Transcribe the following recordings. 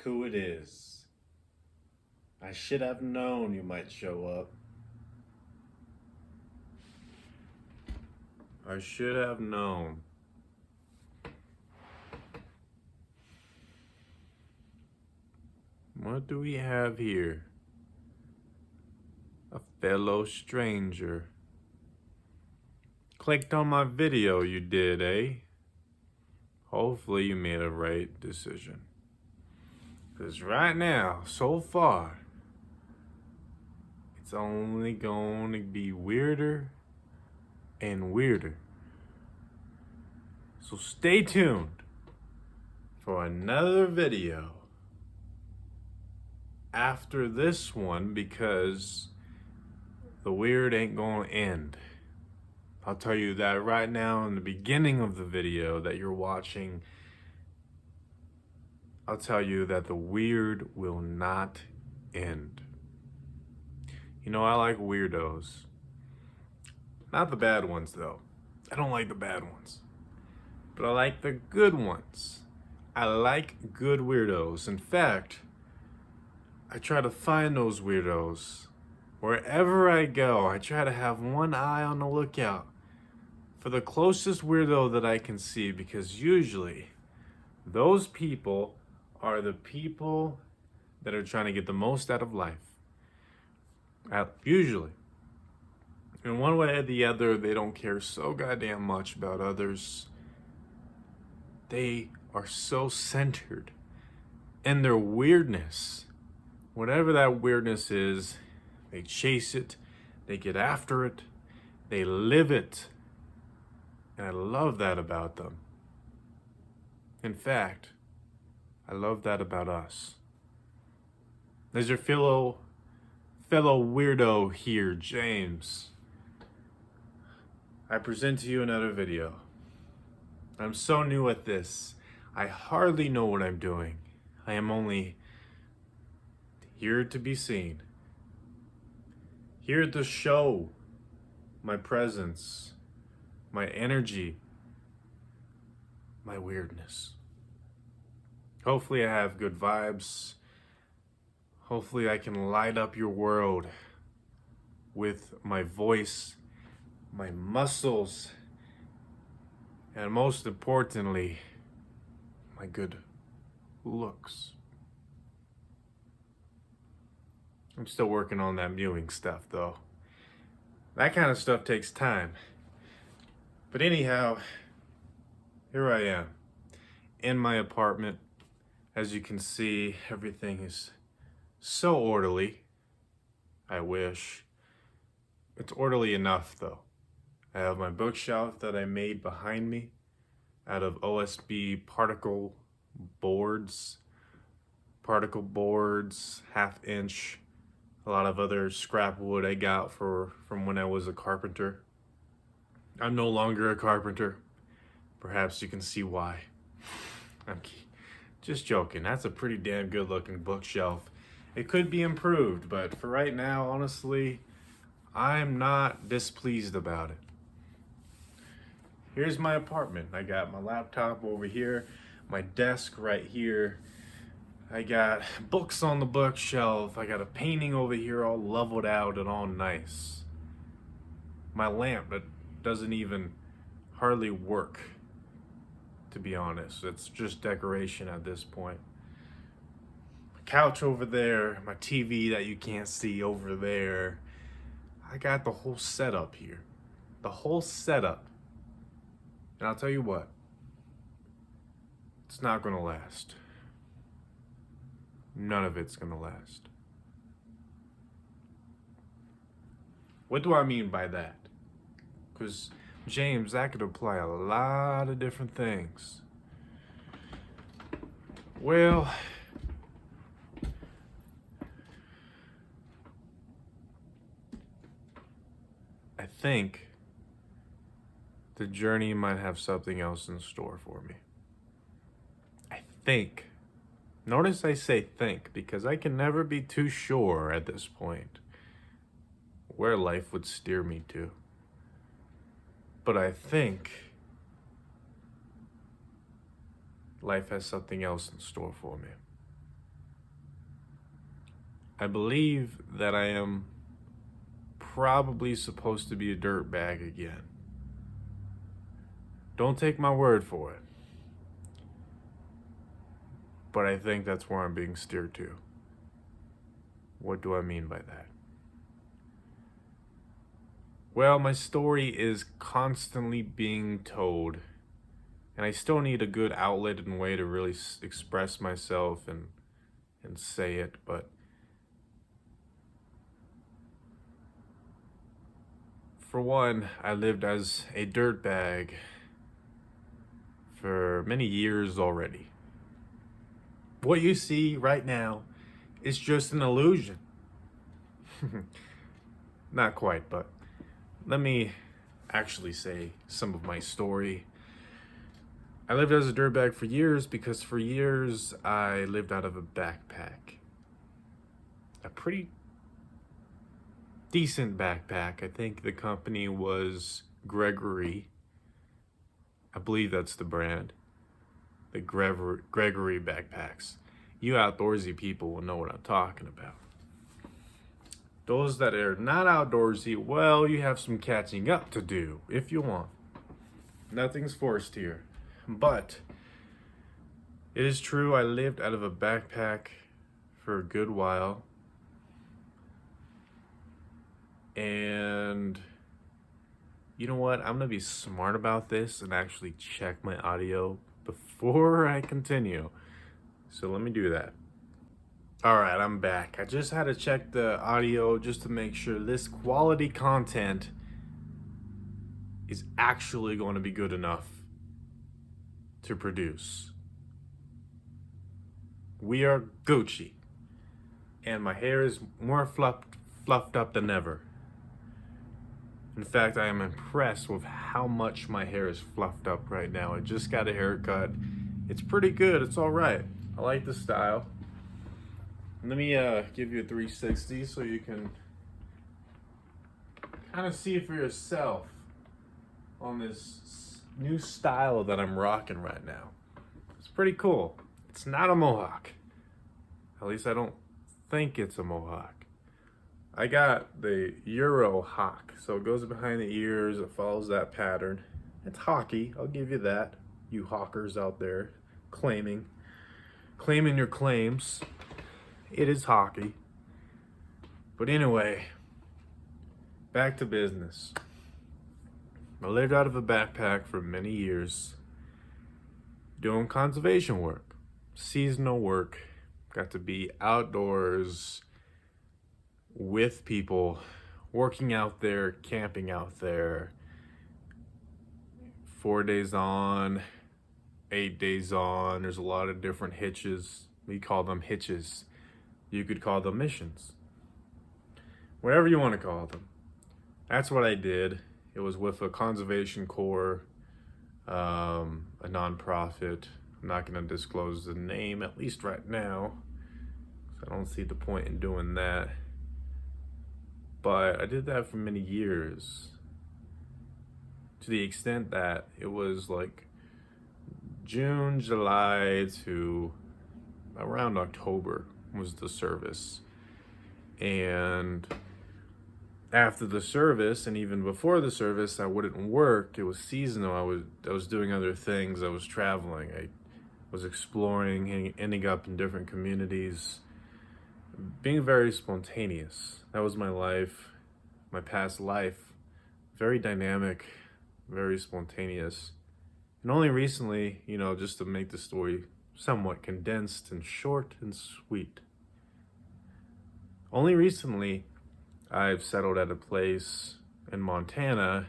who it is. I should have known you might show up. I should have known. What do we have here? A fellow stranger. Clicked on my video, you did, eh? Hopefully you made a right decision. Because right now, so far, it's only going to be weirder and weirder. So stay tuned for another video after this one, because the weird ain't gonna end. I'll tell you that right now in the beginning of the video that you're watching. I'll tell you that the weird will not end. You know, I like weirdos. Not the bad ones, though. I don't like the bad ones. But I like the good ones. I like good weirdos. In fact, I try to find those weirdos. Wherever I go, I try to have one eye on the lookout for the closest weirdo that I can see, because usually those people are the people that are trying to get the most out of life. Usually. In one way or the other, they don't care so goddamn much about others. They are so centered in their weirdness. Whatever that weirdness is, they chase it, they get after it, they live it. And I love that about them. In fact, I love that about us. There's your fellow weirdo here, James. I present to you another video. I'm so new at this. I hardly know what I'm doing. I am only here to be seen. Here to show my presence, my energy, my weirdness. Hopefully I have good vibes. Hopefully I can light up your world with my voice, my muscles, and most importantly, my good looks. I'm still working on that mewing stuff, though. That kind of stuff takes time. But anyhow, here I am in my apartment. As you can see, everything is so orderly. I wish. It's orderly enough, though. I have my bookshelf that I made behind me out of OSB particle boards, 1/2 inch. A lot of other scrap wood I got from when I was a carpenter. I'm no longer a carpenter. Perhaps you can see why. I'm just joking. That's a pretty damn good looking bookshelf. It could be improved, but for right now, honestly, I'm not displeased about it. Here's my apartment. I got my laptop over here, my desk right here. I got books on the bookshelf. I got a painting over here all leveled out and all nice. My lamp that doesn't even hardly work, to be honest. It's just decoration at this point. My couch over there, my TV that you can't see over there. I got the whole setup here. The whole setup. And I'll tell you what, it's not gonna last. None of it's gonna last. What do I mean by that? Because, James, that could apply a lot of different things. Well, I think the journey might have something else in store for me. I think. Notice I say think, because I can never be too sure at this point where life would steer me to. But I think life has something else in store for me. I believe that I am probably supposed to be a dirtbag again. Don't take my word for it, but I think that's where I'm being steered to. What do I mean by that? Well, my story is constantly being told, and I still need a good outlet and way to really express myself and say it, but for one, I lived as a dirtbag for many years already. What you see right now is just an illusion. Not quite, but let me actually say some of my story. I lived as a dirtbag for years because for years I lived out of a backpack. A pretty decent backpack. I think the company was Gregory. I believe that's the brand. The Gregory backpacks. You outdoorsy people will know what I'm talking about. Those that are not outdoorsy, well, you have some catching up to do if you want. Nothing's forced here. But it is true, I lived out of a backpack for a good while. And you know what? I'm going to be smart about this and actually check my audio before I continue. So let me do that. All right, I'm back. I just had to check the audio just to make sure this quality content is actually going to be good enough to produce. We are Gucci, and my hair is more fluffed up than ever. In fact, I am impressed with how much my hair is fluffed up right now. I just got a haircut. It's pretty good. It's all right. I like the style. Let me give you a 360 so you can kind of see it for yourself on this new style that I'm rocking right now. It's pretty cool. It's not a mohawk. At least I don't think it's a mohawk. I got the Euro hawk, so it goes behind the ears, it follows that pattern. It's hawky, I'll give you that. You hawkers out there claiming your claims. It is hawky. But anyway, back to business. I lived out of a backpack for many years, doing conservation work, seasonal work. Got to be outdoors with people, working out there, camping out there. 4 days on, 8 days on. There's a lot of different hitches. We call them hitches. You could call them missions. Whatever you want to call them. That's what I did. It was with a conservation corps, a nonprofit. I'm not going to disclose the name, at least right now. I don't see the point in doing that. But I did that for many years. To the extent that it was like June, July to around October was the service. And after the service, and even before the service, I wouldn't work. It was seasonal. I was doing other things. I was traveling. I was exploring, ending up in different communities, being very spontaneous. That was my life, my past life. Very dynamic, very spontaneous. And only recently, just to make the story somewhat condensed and short and sweet, only recently I've settled at a place in Montana,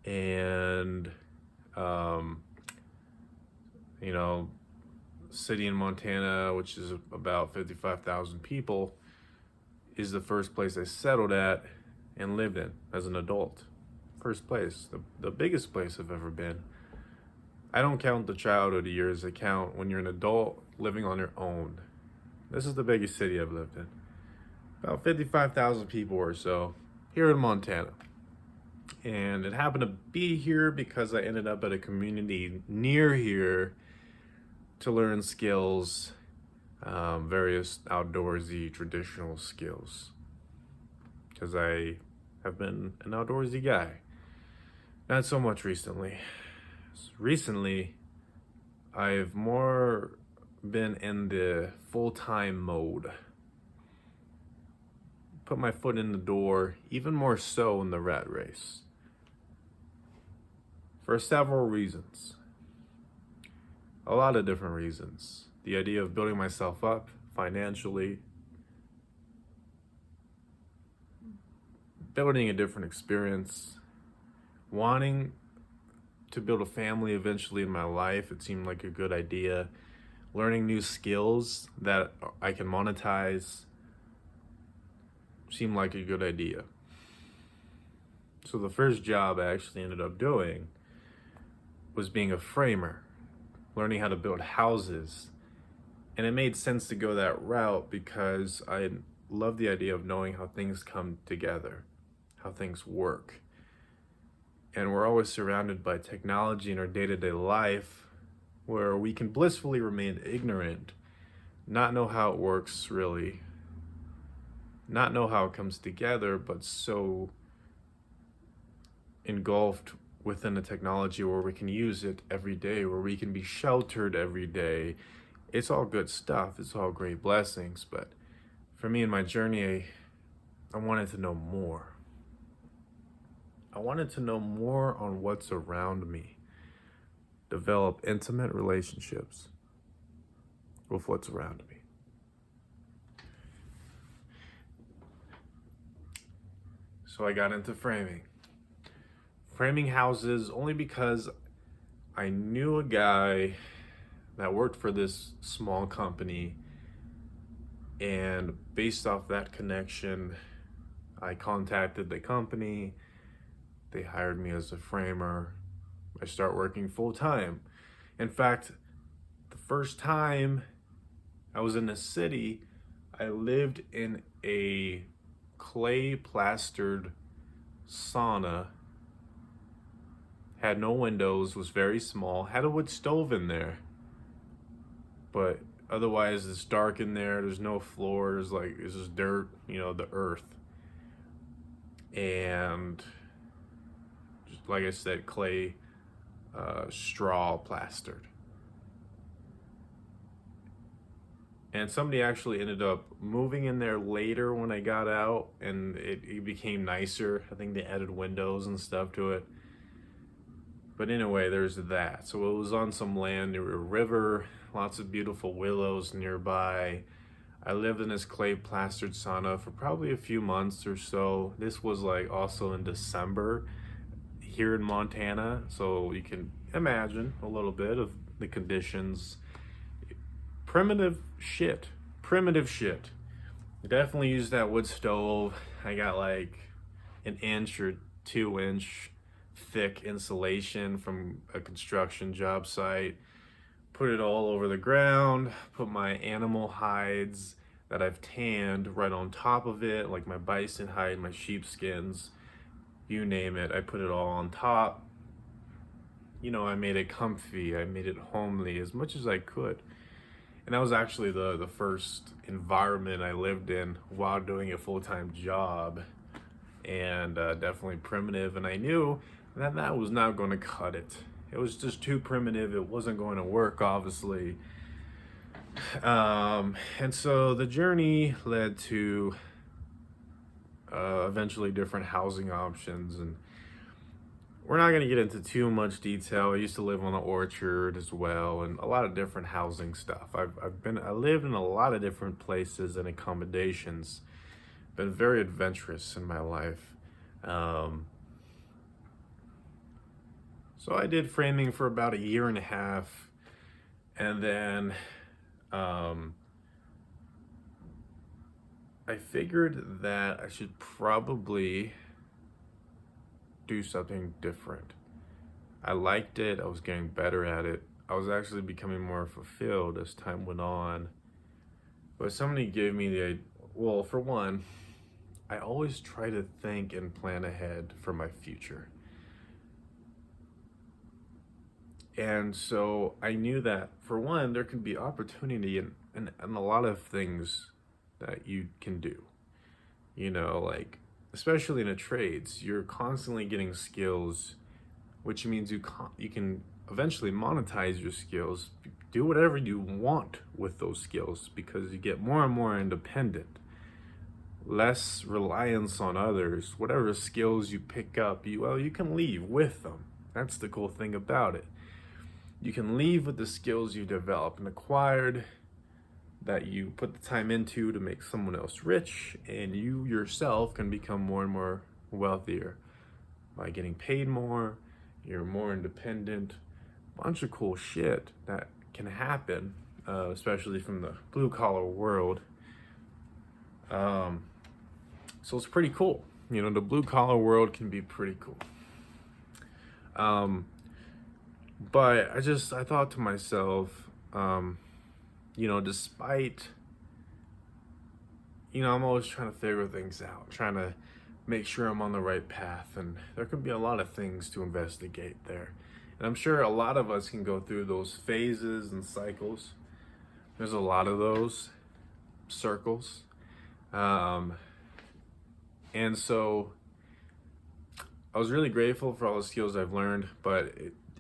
and city in Montana, which is about 55,000 people, is the first place I settled at and lived in as an adult. First place, the biggest place I've ever been. I don't count the childhood years, I count when you're an adult living on your own. This is the biggest city I've lived in. About 55,000 people or so here in Montana. And it happened to be here because I ended up at a community near here to learn skills various outdoorsy traditional skills, because I have been an outdoorsy guy. Not so much recently. Recently, I've more been in the full-time mode. Put my foot in the door, even more so in the rat race. For several reasons. A lot of different reasons. The idea of building myself up financially, building a different experience, wanting to build a family eventually in my life. It seemed like a good idea. Learning new skills that I can monetize seemed like a good idea. So the first job I actually ended up doing was being a framer, learning how to build houses. And it made sense to go that route because I love the idea of knowing how things come together, how things work. And we're always surrounded by technology in our day-to-day life where we can blissfully remain ignorant, not know how it works really, not know how it comes together, but so engulfed within the technology where we can use it every day, where we can be sheltered every day. It's all good stuff. It's all great blessings. But for me in my journey, I wanted to know more. I wanted to know more on what's around me. Develop intimate relationships with what's around me. So I got into framing. Framing houses only because I knew a guy that worked for this small company, and based off that connection, I contacted the company. They hired me as a framer. I start working full time. In fact, the first time I was in the city, I lived in a clay plastered sauna, had no windows, was very small, had a wood stove in there, but otherwise it's dark in there. There's no floors, like it's just dirt, the earth. And just like I said, clay, straw plastered. And somebody actually ended up moving in there later when I got out, and it became nicer. I think they added windows and stuff to it. But anyway, there's that. So it was on some land near a river, lots of beautiful willows nearby. I lived in this clay plastered sauna for probably a few months or so. This was like also in December here in Montana. So you can imagine a little bit of the conditions. Primitive shit. I definitely used that wood stove. I got like an inch or 2 inch thick insulation from a construction job site. Put it all over the ground, put my animal hides that I've tanned right on top of it, like my bison hide, my sheepskins, you name it. I put it all on top. I made it comfy, I made it homely as much as I could. And that was actually the first environment I lived in while doing a full-time job, and definitely primitive. And I knew that was not going to cut it. It was just too primitive. It wasn't going to work, obviously. And so the journey led to eventually different housing options, and we're not going to get into too much detail. I used to live on an orchard as well, and a lot of different housing stuff. I lived in a lot of different places and accommodations. Been very adventurous in my life. So I did framing for about 1.5 years, and then I figured that I should probably do something different. I liked it. I was getting better at it. I was actually becoming more fulfilled as time went on. But somebody gave me well, for one, I always try to think and plan ahead for my future. And so I knew that, for one, there could be opportunity in and a lot of things that you can do. Like especially in the trades, you're constantly getting skills, which means you can eventually monetize your skills, do whatever you want with those skills because you get more and more independent, less reliance on others. Whatever skills you pick up, you can leave with them. That's the cool thing about it. You can leave with the skills you developed and acquired that you put the time into to make someone else rich, and you yourself can become more and more wealthier by getting paid more. You're more independent. Bunch of cool shit that can happen, especially from the blue collar world. So it's pretty cool. The blue collar world can be pretty cool. But I thought to myself, despite, I'm always trying to figure things out, trying to make sure I'm on the right path, and there could be a lot of things to investigate there. And I'm sure a lot of us can go through those phases and cycles. There's a lot of those circles. And so I was really grateful for all the skills I've learned, but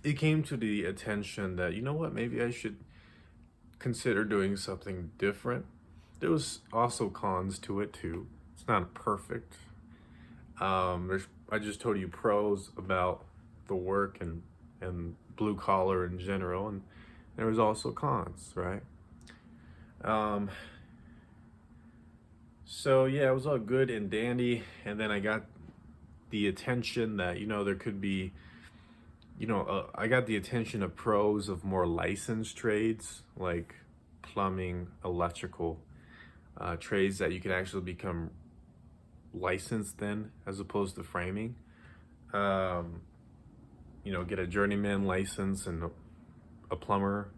it came to the attention that, maybe I should consider doing something different. There was also cons to it too. It's not perfect. I just told you pros about the work and blue collar in general, and there was also cons, right? So yeah, it was all good and dandy, and then I got the attention that there could be, I got the attention of pros of more licensed trades like plumbing, electrical, trades that you can actually become licensed in as opposed to framing. Get a journeyman license and a plumber,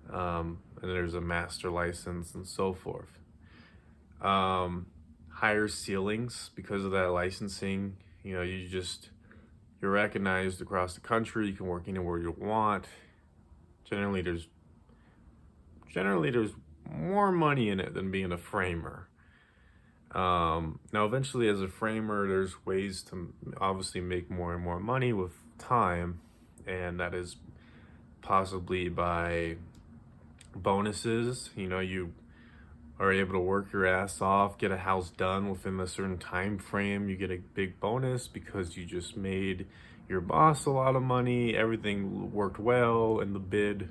and there's a master license and so forth. Higher ceilings because of that licensing. You're recognized across the country. You can work anywhere you want. Generally there's more money in it than being a framer. Now eventually as a framer, there's ways to obviously make more and more money with time, and that is possibly by bonuses. You are able to work your ass off, get a house done within a certain time frame. You get a big bonus because you just made your boss a lot of money. Everything worked well in the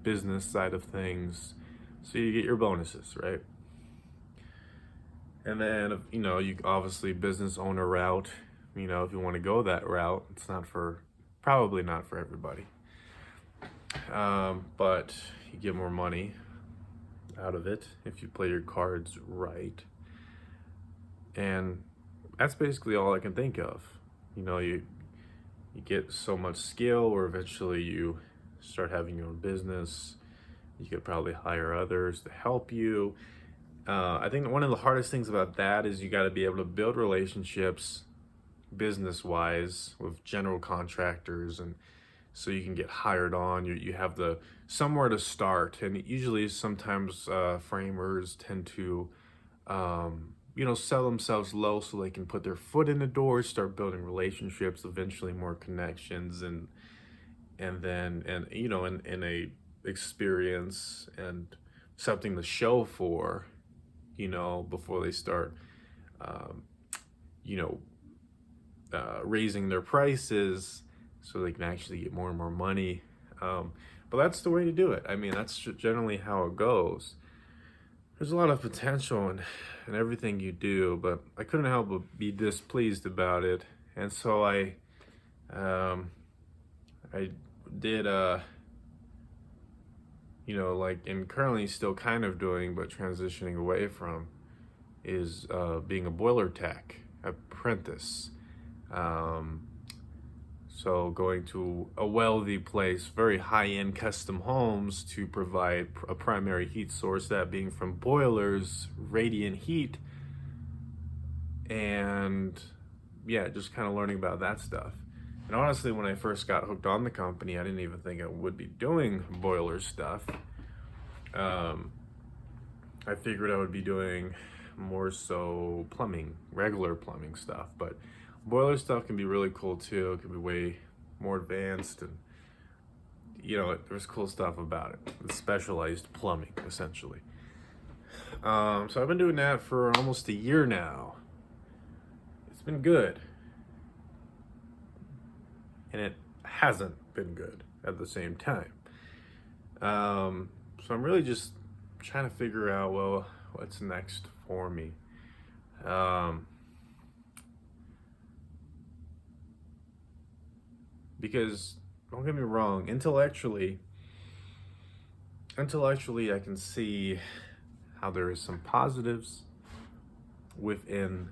business side of things. So you get your bonuses, right? And then, you obviously business owner route, if you want to go that route, it's probably not for everybody. But you get more money out of it if you play your cards right. And that's basically all I can think of. You get so much skill, or eventually you start having your own business. You could probably hire others to help you. I think one of the hardest things about that is you got to be able to build relationships business wise with general contractors, and so you can get hired on. You have somewhere to start, and usually sometimes framers tend to sell themselves low so they can put their foot in the door, start building relationships, eventually more connections, and then in a experience and something to show for, before they start raising their prices so they can actually get more and more money. But that's the way to do it. That's generally how it goes. There's a lot of potential in everything you do, but I couldn't help but be displeased about it. And so I did, and currently still kind of doing, but transitioning away from, is being a boiler tech apprentice. So going to a wealthy place, very high-end custom homes, to provide a primary heat source, that being from boilers, radiant heat, and yeah, just kind of learning about that stuff. And honestly, when I first got hooked on the company, I didn't even think I would be doing boiler stuff. I figured I would be doing more so plumbing, regular plumbing stuff, but boiler stuff can be really cool too. It can be way more advanced, and there's cool stuff about it. It's specialized plumbing, essentially. So I've been doing that for almost a year now. It's been good, and it hasn't been good at the same time. So I'm really just trying to figure out, well, what's next for me. Because don't get me wrong, intellectually, I can see how there is some positives within,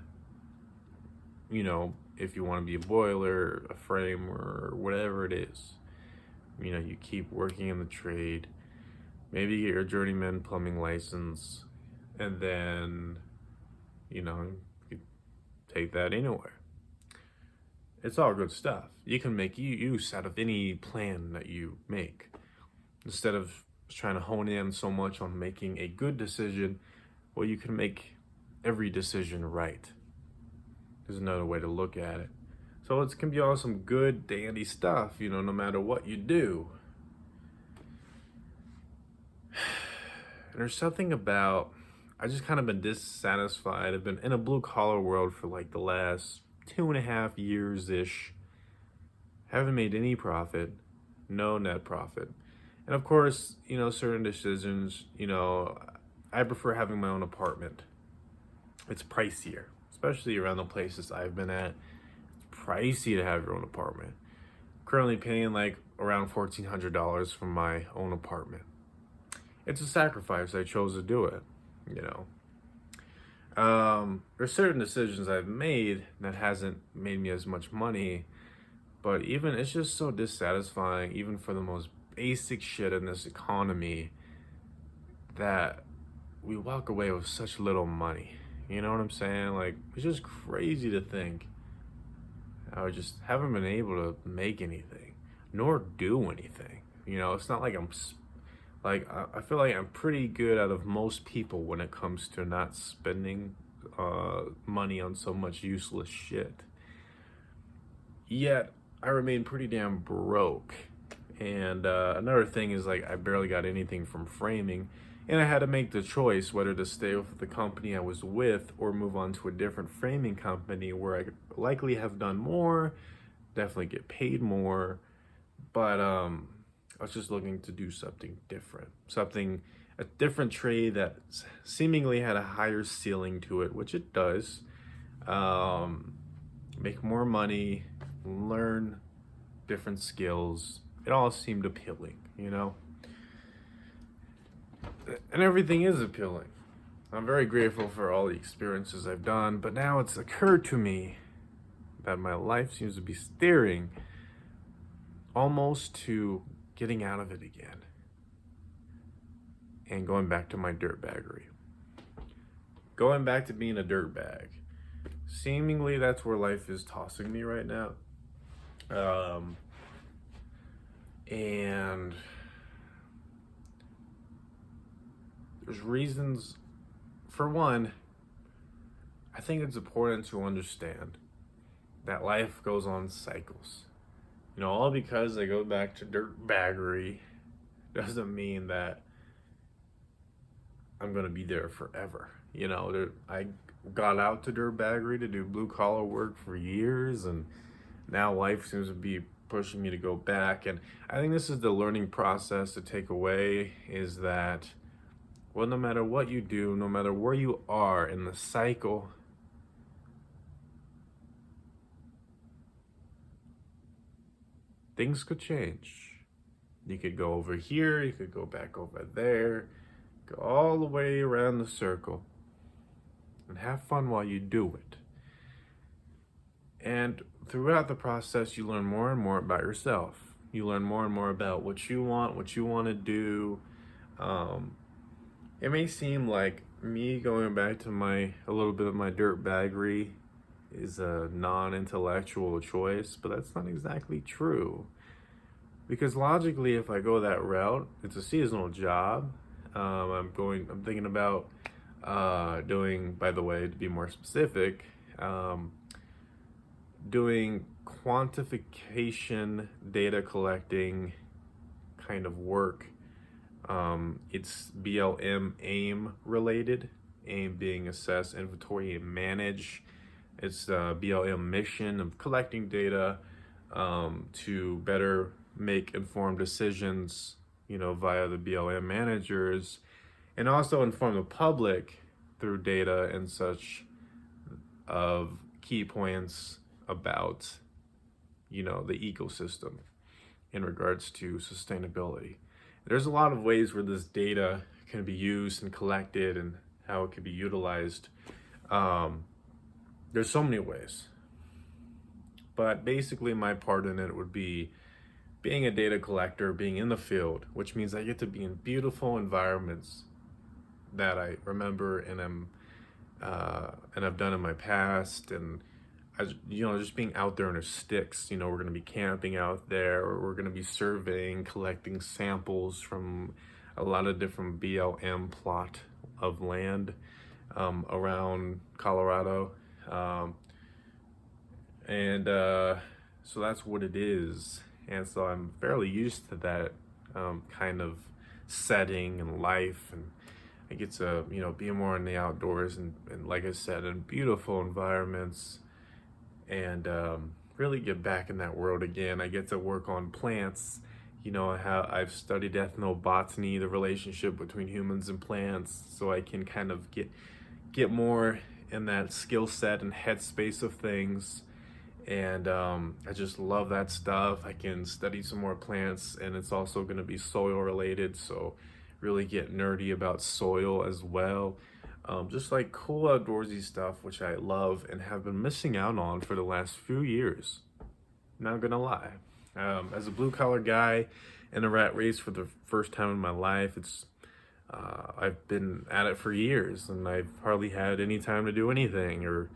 if you want to be a boiler, a framer, or whatever it is. You keep working in the trade, maybe you get your journeyman plumbing license, and then, you take that anywhere. It's all good stuff. You can make use out of any plan that you make. Instead of trying to hone in so much on making a good decision, well, you can make every decision right. There's another way to look at it. So it can be all some good, dandy stuff, no matter what you do. And there's something about, I just kind of been dissatisfied. I've been in a blue collar world for like the last 2.5 years-ish. Haven't made any profit, no net profit. And of course, certain decisions, I prefer having my own apartment. It's pricier, especially around the places I've been at. It's pricey to have your own apartment. Currently paying like around $1,400 for my own apartment. It's a sacrifice. I chose to do it, There's certain decisions I've made that hasn't made me as much money, but even it's just so dissatisfying, even for the most basic shit in this economy, that we walk away with such little money. You know what I'm saying? Like, it's just crazy to think I just haven't been able to make anything, nor do anything. It's not like I feel like I'm pretty good out of most people when it comes to not spending money on so much useless shit. Yet, I remain pretty damn broke. And another thing is, like, I barely got anything from framing, and I had to make the choice whether to stay with the company I was with or move on to a different framing company where I could likely have done more, definitely get paid more, but I was just looking to do something different, a different trade that seemingly had a higher ceiling to it, which it does. Make more money, learn different skills. It all seemed appealing, And everything is appealing. I'm very grateful for all the experiences I've done, but now it's occurred to me that my life seems to be steering almost to getting out of it again and going back to my dirtbaggery. Going back to being a dirtbag. Seemingly, that's where life is tossing me right now. And there's reasons. For one, I think it's important to understand that life goes on cycles. All because I go back to dirtbaggery doesn't mean that I'm gonna be there forever. I got out to dirtbaggery to do blue collar work for years, and now life seems to be pushing me to go back. And I think this is the learning process to take away, is that, well, no matter what you do, no matter where you are in the cycle, things could change. You could go over here, you could go back over there, go all the way around the circle, and have fun while you do it. And throughout the process, you learn more and more about yourself. You learn more and more about what you want to do. It may seem like me going back to a little bit of my dirtbaggery is a non-intellectual choice, but that's not exactly true. Because logically, if I go that route, it's a seasonal job. I'm thinking about doing, by the way, to be more specific, um, doing quantification data collecting kind of work. It's BLM AIM related, AIM being assess, inventory, and manage. It's BLM mission of collecting data to better make informed decisions, via the BLM managers, and also inform the public through data and such of key points about, the ecosystem in regards to sustainability. There's a lot of ways where this data can be used and collected and how it can be utilized. There's so many ways. But basically, my part in it would be being a data collector, being in the field, which means I get to be in beautiful environments that I remember and I've done in my past, and just being out there in our sticks. We're going to be camping out there, or we're going to be surveying, collecting samples from a lot of different BLM plot of land around Colorado. So that's what it is. And so I'm fairly used to that kind of setting and life. And I get to, be more in the outdoors and like I said, in beautiful environments, and really get back in that world again. I get to work on plants. How I've studied ethnobotany, the relationship between humans and plants, so I can kind of get more in that skill set and headspace of things. And I just love that stuff. I can study some more plants, and it's also going to be soil related, so really get nerdy about soil as well. Just like cool outdoorsy stuff, which I love and have been missing out on for the last few years. Not gonna lie. As a blue collar guy in a rat race for the first time in my life, I've been at it for years, and I've hardly had any time to do anything, or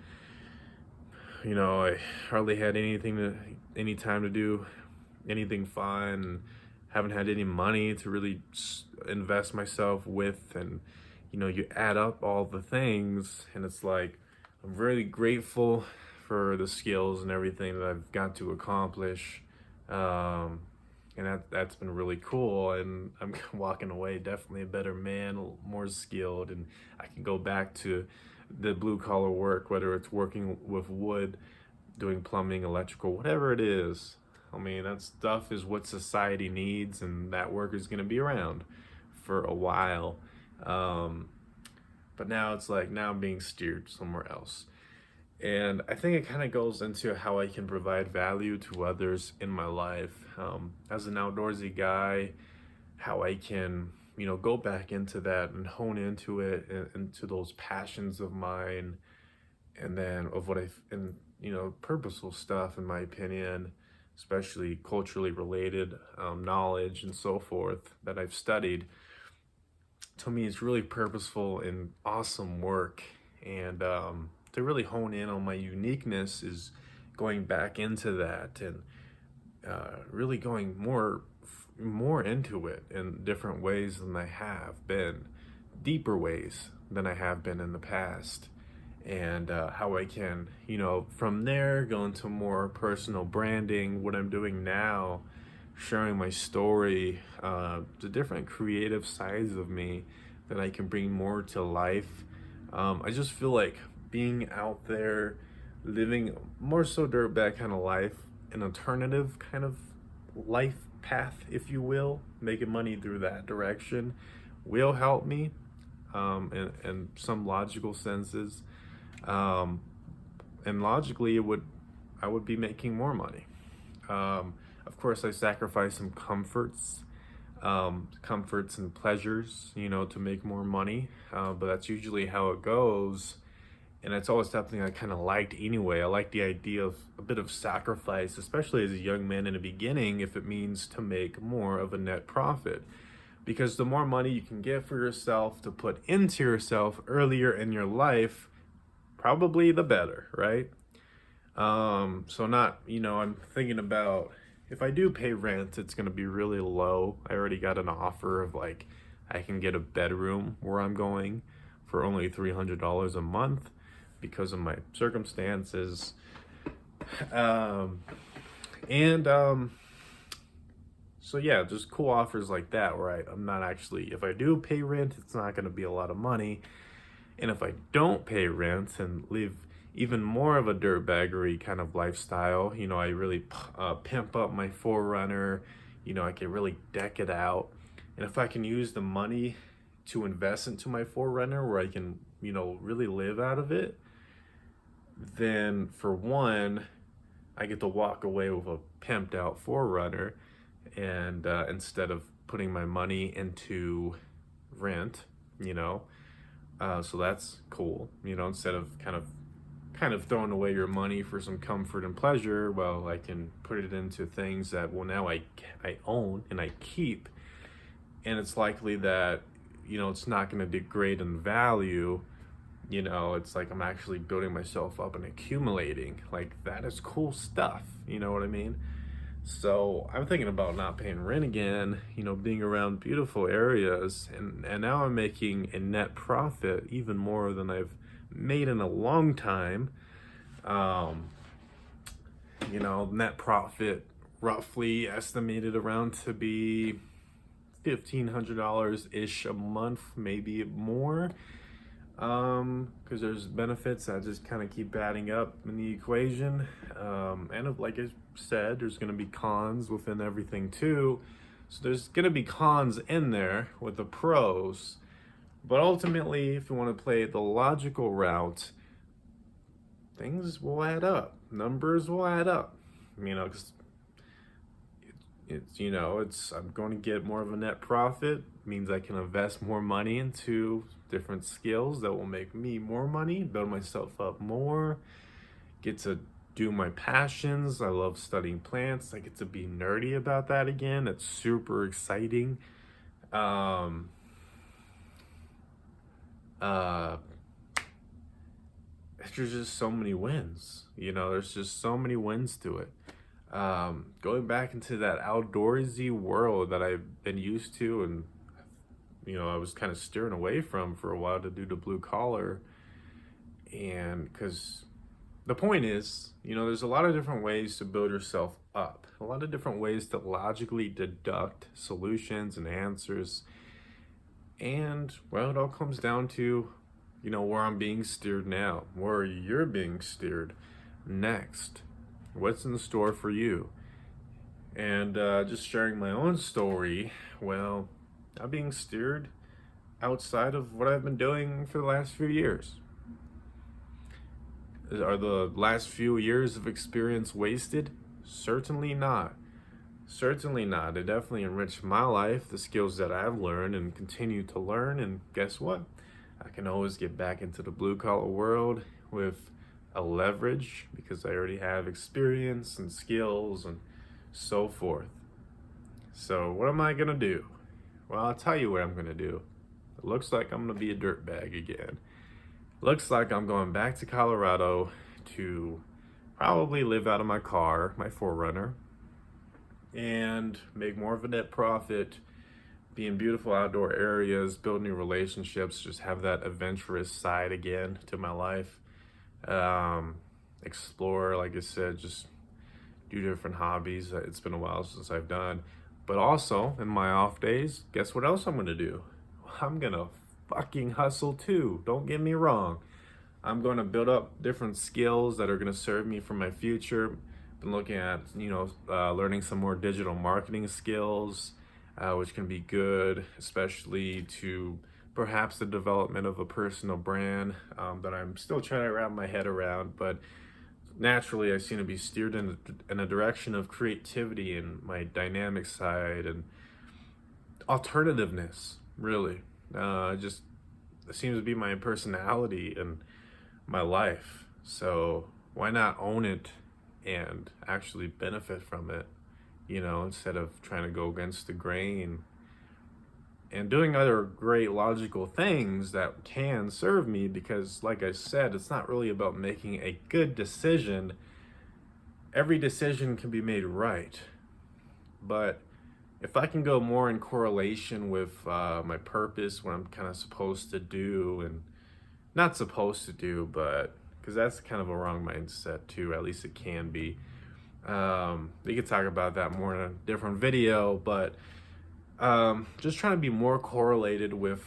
I hardly had any time to do anything fun. Haven't had any money to really invest myself with, and you add up all the things, and it's like I'm really grateful for the skills and everything that I've got to accomplish, and that's been really cool. And I'm walking away definitely a better man, more skilled, and I can go back to the blue collar work, whether it's working with wood, doing plumbing, electrical, whatever it is. I mean, that stuff is what society needs, and that work is going to be around for a while. But now it's like, now I'm being steered somewhere else. And I think it kind of goes into how I can provide value to others in my life. As an outdoorsy guy, how I can, go back into that and hone into it, and into those passions of mine, and then of what purposeful stuff, in my opinion, especially culturally related knowledge and so forth that I've studied. To me, it's really purposeful and awesome work. And to really hone in on my uniqueness is going back into that, and really going more into it in different ways than I have been, deeper ways than I have been in the past. And how I can, from there go into more personal branding, what I'm doing now, sharing my story, the different creative sides of me that I can bring more to life. I just feel like being out there, living more so dirtbag kind of life, an alternative kind of life path, if you will, making money through that direction will help me in some logical senses. And logically, I would be making more money. Of course, I sacrifice some comforts and pleasures, to make more money. But that's usually how it goes. And it's always something I kind of liked anyway. I like the idea of a bit of sacrifice, especially as a young man in the beginning, if it means to make more of a net profit. Because the more money you can get for yourself to put into yourself earlier in your life, probably the better, right? So not, I'm thinking about, if I do pay rent, it's going to be really low. I already got an offer of like I can get a bedroom where I'm going for only $300 a month because of my circumstances. Um, and So yeah, just cool offers like that where I'm not actually, if I do pay rent, it's not going to be a lot of money. And if I don't pay rent and live even more of a dirtbaggery kind of lifestyle, I really pimp up my Forerunner, I can really deck it out. And if I can use the money to invest into my Forerunner where I can, really live out of it, then for one, I get to walk away with a pimped out Forerunner, and instead of putting my money into rent, so that's cool. Instead of kind of throwing away your money for some comfort and pleasure, well, I can put it into things that, well, now I own and I keep, and it's likely that it's not going to degrade in value. It's like I'm actually building myself up and accumulating. Like, that is cool stuff. You know what I mean? So I'm thinking about not paying rent again, being around beautiful areas, and now I'm making a net profit even more than I've made in a long time. Um, Net profit roughly estimated around to be $1,500 ish a month, maybe more. Because there's benefits that just kind of keep adding up in the equation. Like I said, there's going to be cons within everything too. So there's going to be cons in there with the pros. But ultimately, if you want to play the logical route, things will add up. Numbers will add up. 'Cause I'm going to get more of a net profit, means I can invest more money into different skills that will make me more money, build myself up more, get to do my passions. I love studying plants. I get to be nerdy about that again. It's super exciting. There's just so many wins. There's just so many wins to it. Going back into that outdoorsy world that I've been used to, and I was kind of steering away from for a while to do the blue collar. And because the point is, there's a lot of different ways to build yourself up, a lot of different ways to logically deduct solutions and answers. And well, it all comes down to, where I'm being steered now, where you're being steered next, what's in store for you. And just sharing my own story, well, I'm being steered outside of what I've been doing for the last few years. Are the last few years of experience wasted? Certainly not. Certainly not. It definitely enriched my life, the skills that I've learned and continue to learn. And guess what? I can always get back into the blue collar world with a leverage because I already have experience and skills and so forth. So what am I going to do? Well, I'll tell you what I'm going to do. It looks like I'm going to be a dirtbag again. Looks like I'm going back to Colorado to probably live out of my car, my Forerunner, and make more of a net profit, be in beautiful outdoor areas, build new relationships, just have that adventurous side again to my life. Explore, like I said, just do different hobbies that it's been a while since I've done. But also, in my off days, guess what else I'm going to do? I'm going to fucking hustle too. Don't get me wrong. I'm going to build up different skills that are going to serve me for my future. Been looking at, learning some more digital marketing skills, which can be good, especially to perhaps the development of a personal brand that I'm still trying to wrap my head around. But naturally, I seem to be steered in a direction of creativity and my dynamic side and alternativeness, really. Just it seems to be my personality and my life. So why not own it and actually benefit from it, instead of trying to go against the grain and doing other great logical things that can serve me. Because like I said, it's not really about making a good decision. Every decision can be made right, but if I can go more in correlation with my purpose, what I'm kind of supposed to do, and not supposed to do, but because that's kind of a wrong mindset too, at least it can be. We could talk about that more in a different video, but just trying to be more correlated with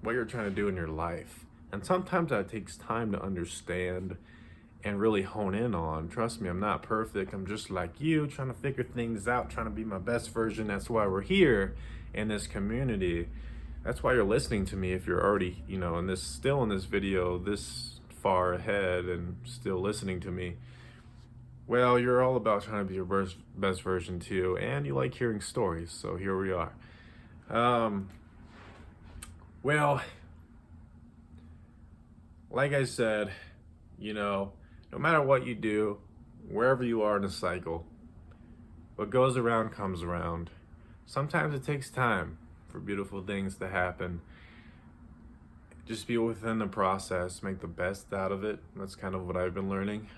what you're trying to do in your life. And sometimes that takes time to understand and really hone in on. Trust me, I'm not perfect. I'm just like you, trying to figure things out, trying to be my best version. That's why we're here in this community. That's why you're listening to me if you're already, in this video this far ahead and still listening to me. Well, you're all about trying to be your best version too, and you like hearing stories, so here we are. Well, like I said, no matter what you do, wherever you are in the cycle, what goes around comes around. Sometimes it takes time for beautiful things to happen. Just be within the process, make the best out of it. That's kind of what I've been learning.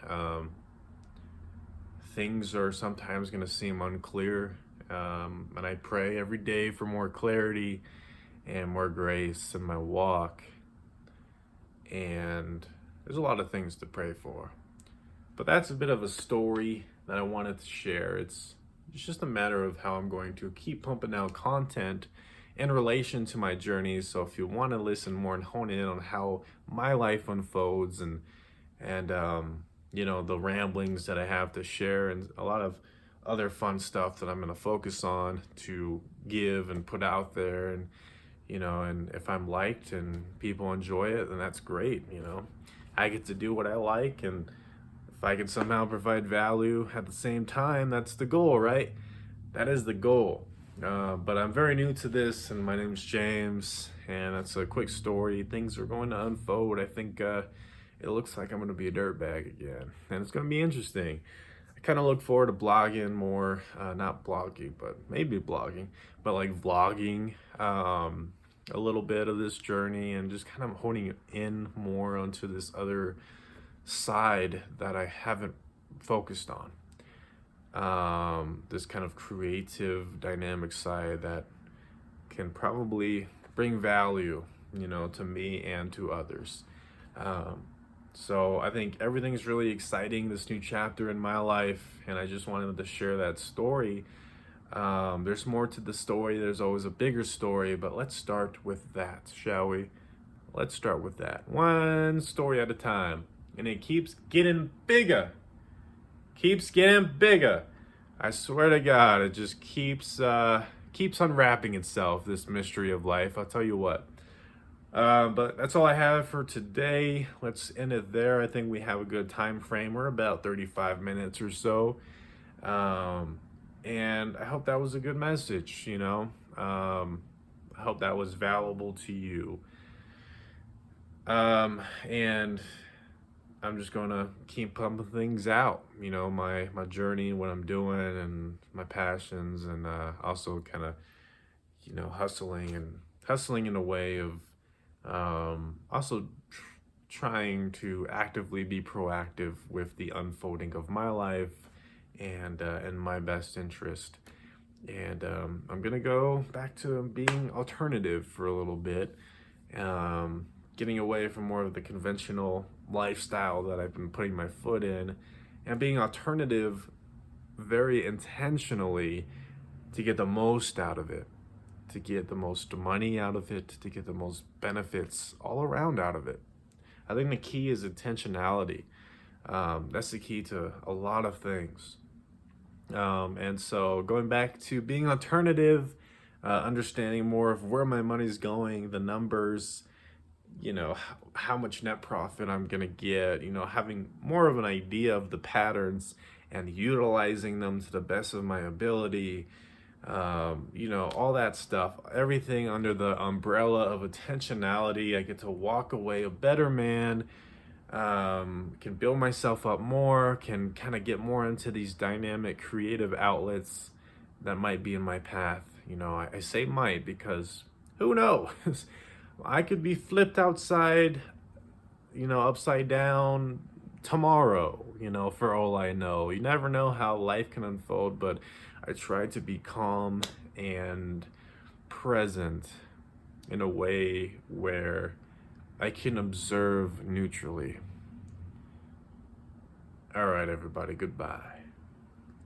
Things are sometimes going to seem unclear, and I pray every day for more clarity and more grace in my walk. And there's a lot of things to pray for. But that's a bit of a story that I wanted to share. It's just a matter of how I'm going to keep pumping out content in relation to my journey. So if you want to listen more and hone in on how my life unfolds and the ramblings that I have to share and a lot of other fun stuff that I'm going to focus on to give and put out there, and and if I'm liked and people enjoy it, then that's great. I get to do what I like, and if I can somehow provide value at the same time, that's the goal, right? That is the goal. But I'm very new to this, and my name's James, and that's a quick story. Things are going to unfold. I think it looks like I'm going to be a dirtbag again, and it's going to be interesting. I kind of look forward to blogging more, not blogging, but maybe blogging, but like vlogging a little bit of this journey and just kind of honing in more onto this other side that I haven't focused on. This kind of creative, dynamic side that can probably bring value, to me and to others. So I think everything's really exciting, this new chapter in my life, and I just wanted to share that story. There's more to the story. There's always a bigger story, but let's start with that, shall we? Let's start with that. One story at a time. And it keeps getting bigger. Keeps getting bigger. I swear to God, it just keeps unwrapping itself, this mystery of life. I'll tell you what. But that's all I have for today. Let's end it there. I think we have a good time frame. We're about 35 minutes or so. And I hope that was a good message, I hope that was valuable to you. And I'm just going to keep pumping things out, my journey, what I'm doing, and my passions, and also kind of, hustling in a way of also trying to actively be proactive with the unfolding of my life and in my best interest. And I'm gonna go back to being alternative for a little bit, getting away from more of the conventional lifestyle that I've been putting my foot in, and being alternative very intentionally to get the most out of it, to get the most money out of it, to get the most benefits all around out of it. I think the key is intentionality. That's the key to a lot of things. And so going back to being alternative, understanding more of where my money's going, the numbers, how much net profit I'm going to get, having more of an idea of the patterns and utilizing them to the best of my ability, all that stuff, everything under the umbrella of intentionality. I get to walk away a better man, can build myself up more, can kind of get more into these dynamic creative outlets that might be in my path. I say might because who knows? I could be flipped upside down tomorrow. you know, for all I know. You never know how life can unfold, but I try to be calm and present in a way where I can observe neutrally. All right, everybody, goodbye.